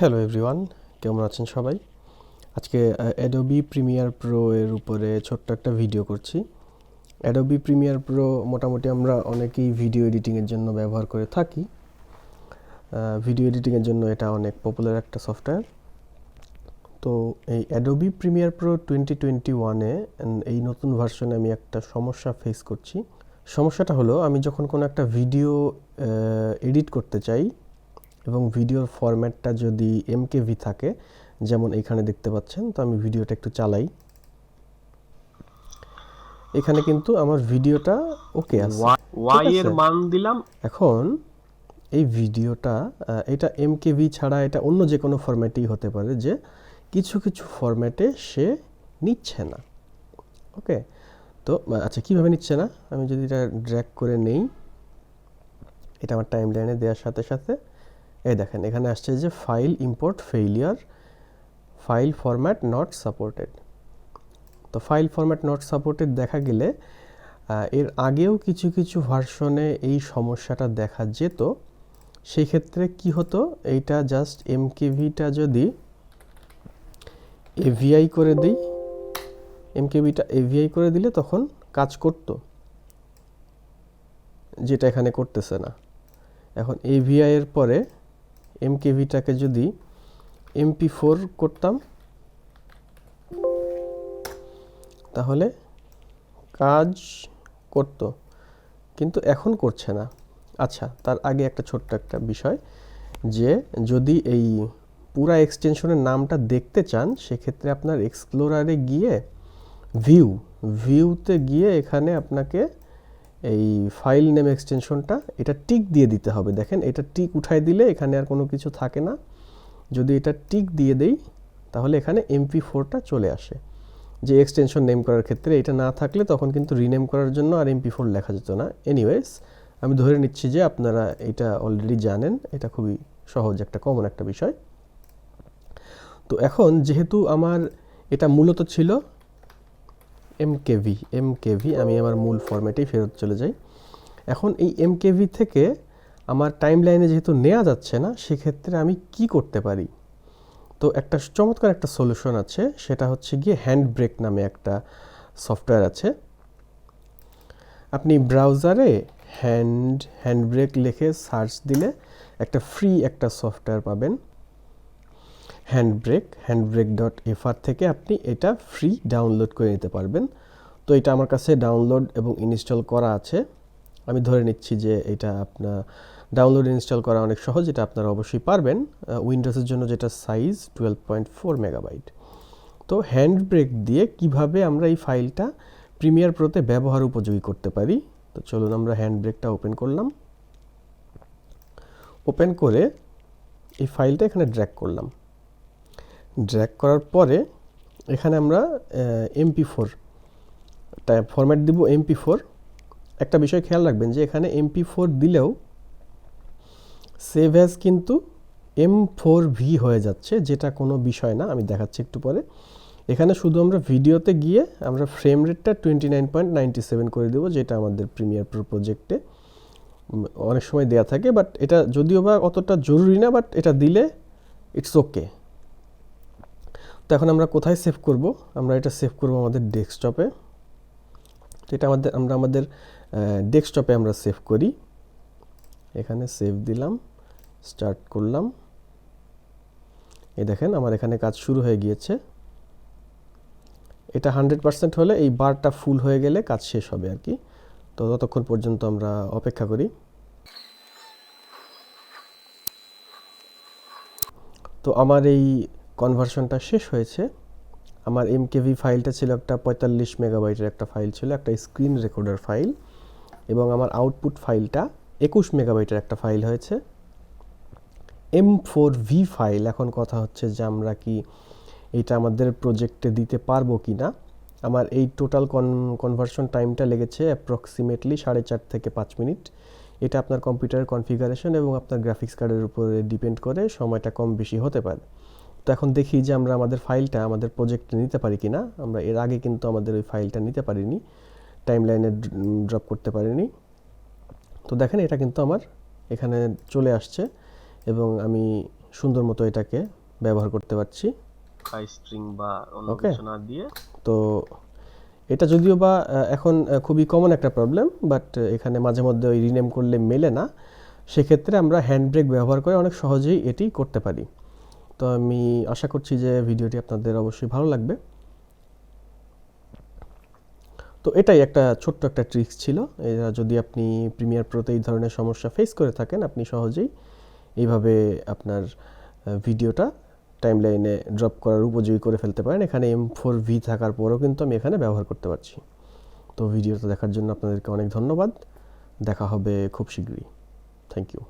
Hello everyone, কেমন আছেন সবাই? আজকে অ্যাডোবি প্রিমিয়ার প্রো এর উপরে ছোট্ট একটা ভিডিও করছি। অ্যাডোবি প্রিমিয়ার প্রো মোটামুটি আমরা অনেকেই ভিডিও এডিটিংয়ের জন্য ব্যবহার করে থাকি। ভিডিও এডিটিংয়ের জন্য এটা অনেক পপুলার একটা সফটওয়্যার। তো এই অ্যাডোবি প্রিমিয়ার প্রো 2021-এ এই নতুন ভার্সনে আমি একটা সমস্যা ফেস করছি। সমস্যাটা হলো, আমি যখন কোনো একটা ভিডিও এডিট করতে চাই এবং ভিডিওর ফরম্যাটটা যদি এমকেভি থাকে, যেমন এখানে দেখতে পাচ্ছেন, তো আমি ভিডিওটা একটু চালাই। এখানে কিন্তু আমার ভিডিওটা ওকে আছে, ওয়াই এর মান দিলাম। এখন এই ভিডিওটা এটা এমকেভি ছাড়া এটা অন্য যে কোনো ফরম্যাটেই হতে পারে, যে কিছু কিছু ফরম্যাটে সে নিচ্ছে না। ওকে, তো আচ্ছা কীভাবে নিচ্ছে না, আমি যদি এটা ড্র্যাগ করে নেই, এটা আমার টাইম লাইনে দেওয়ার সাথে সাথে এই দেখেন এখানে আসছে যে file import failure, file format not supported. তো ফাইল ফরম্যাট নট সাপোর্টেড দেখা গেলে এর আগেও কিছু কিছু ভার্সনে এই সমস্যাটা দেখা যেত। সেই ক্ষেত্রে কি হতো, এইটা জাস্ট এমকেভিটা যদি এভিআই করে দিই, এমকেভিটা এভিআই করে দিলে তখন কাজ করত, যেটা এখানে করতেছে না। এখন এভিআই এর পরে এমকেভিটাকে যদি MP4 করতাম তাহলে কাজ করত, কিন্তু এখন করছে না। আচ্ছা, তার আগে একটা ছোট্ট একটা বিষয়, যে যদি এই পুরা এক্সটেনশনের নামটা দেখতে চান, সেক্ষেত্রে আপনার এক্সপ্লোরারে গিয়ে ভিউতে গিয়ে এখানে আপনাকে এই ফাইল নেম এক্সটেনশনটা এটা টিক দিয়ে দিতে হবে। দেখেন এটা টিক উঠাই দিলে এখানে আর কোনো কিছু থাকে না। যদি এটা টিক দিয়ে দেই তাহলে এখানে MP4টা চলে আসে। যে এক্সটেনশন নেম করার ক্ষেত্রে এটা না থাকলে তখন কিন্তু রিনেম করার জন্য আর MP4 লেখা যেত না। এনিওয়েজ, আমি ধরে নিচ্ছি যে আপনারা এটা অলরেডি জানেন, এটা খুবই সহজ একটা কমন একটা বিষয়। তো এখন যেহেতু আমার এটা মূলত ছিল এমকেভি, আমি আমার মূল ফরম্যাটেই ফেরত চলে যাই। এখন এই এমকেভি থেকে আমার টাইম লাইনে যেহেতু নেওয়া যাচ্ছে না, সেক্ষেত্রে আমি কি করতে পারি? তো একটা চমৎকার একটা সলিউশন আছে, সেটা হচ্ছে গিয়ে হ্যান্ড ব্রেক নামে একটা সফটওয়্যার আছে। আপনি ব্রাউজারে হ্যান্ড ব্রেক লিখে সার্চ দিলে একটা ফ্রি একটা সফটওয়্যার পাবেন, handbrake.fr থেকে আপনি এটা ফ্রি ডাউনলোড করে নিতে পারবেন। তো এটা আমার কাছে ডাউনলোড এবং ইনস্টল করা আছে। আমি ধরে নিচ্ছি যে এটা আপনার ডাউনলোড ইনস্টল করা অনেক সহজ, এটা আপনারা অবশ্যই পারবেন। উইন্ডোজের জন্য যেটা সাইজ 12.4 মেগাবাইট। তো হ্যান্ড ব্রেক দিয়ে কিভাবে আমরা এই ফাইলটা প্রিমিয়ার প্রোতে ব্যবহার উপযোগী করতে পারি, তো চলুন আমরা হ্যান্ড ব্রেকটা ওপেন করলাম। ওপেন করে এই ফাইলটা এখানে ড্র্যাগ করলাম। ড্র্যাগ করার পরে এখানে আমরা MP4 ফরম্যাট দিব, MP4। একটা বিষয় খেয়াল রাখবেন যে এখানে MP4 দিলেও সেভ অ্যাজ কিন্তু M4V হয়ে যাচ্ছে, যেটা কোনো বিষয় না, আমি দেখাচ্ছি একটু পরে। এখানে শুধু আমরা ভিডিওতে গিয়ে আমরা ফ্রেম রেটটা 29.97 করে দেবো, যেটা আমাদের প্রিমিয়ার প্রো প্রজেক্টে অনেক সময় দেয়া থাকে, বাট এটা যদিও বা অতটা জরুরি না, বাট এটা দিলে ইটস ওকে। তো এখন আমরা কোথায় সেভ করব? আমরা এটা সেভ করব আমাদের ডেস্কটপে। তো এটা আমরা আমাদের ডেস্কটপে আমরা সেভ করি। এখানে সেভ দিলাম, স্টার্ট করলাম। এই দেখেন আমার এখানে কাজ শুরু হয়ে গিয়েছে। এটা 100% হলে, এই বারটা ফুল হয়ে গেলে কাজ শেষ হবে আর কি। তো ততক্ষণ পর্যন্ত আমরা অপেক্ষা করি। তো আমার এই কনভার্সনটা শেষ হয়েছে। আমার এমকেভি ফাইলটা ছিল একটা 45 মেগাবাইটের একটা ফাইল ছিল, একটা স্ক্রিন রেকর্ডার ফাইল, এবং আমার আউটপুট ফাইলটা 21 মেগাবাইটের একটা ফাইল হয়েছে, M4V ফাইল। এখন কথা হচ্ছে যে আমরা কি এটা আমাদের প্রজেক্টে দিতে পারবো কি না। আমার এই টোটাল কনভার্সন টাইমটা লেগেছে অ্যাপ্রক্সিমেটলি 4.5 থেকে 5 মিনিট। এটা আপনার কম্পিউটারের কনফিগারেশন এবং আপনার গ্রাফিক্স কার্ডের উপরে ডিপেন্ড করে সময়টা কম বেশি হতে পারে। তো এখন দেখি যে আমরা আমাদের ফাইলটা আমাদের প্রজেক্টে নিতে পারি কি না। আমরা এর আগে কিন্তু আমাদের ওই ফাইলটা নিতে পারিনি, টাইম লাইনে ড্রপ করতে পারিনি। তো দেখেন এটা কিন্তু আমার এখানে চলে আসছে এবং আমি সুন্দর মতো এটাকে ব্যবহার করতে পারছি। স্ট্রিং বা অন্য ওকে, কিছু না দিয়ে। তো এটা যদিও বা এখন খুবই কমন একটা প্রবলেম, বাট এখানে মাঝে মধ্যে ওই রিনেম করলে মেলে না, সেক্ষেত্রে আমরা হ্যান্ড ব্রেক ব্যবহার করে অনেক সহজেই এটি করতে পারি। তো আমি আশা করছি যে ভিডিওটি আপনাদের অবশ্যই ভালো লাগবে। তো এটাই একটা ছোট্ট একটা ট্রিক্স ছিল। এরা যদি আপনি প্রিমিয়ার প্রোতে এই ধরনের সমস্যা ফেস করে থাকেন, আপনি সহজেই এইভাবে আপনার ভিডিওটা টাইমলাইনে ড্রপ করার উপযোগী করে ফেলতে পারেন। এখানে M4V থাকার পরেও কিন্তু আমি এখানে ব্যবহার করতে পারছি। তো ভিডিওটা দেখার জন্য আপনাদেরকে অনেক ধন্যবাদ। দেখা হবে খুব শীঘ্রই। Thank you.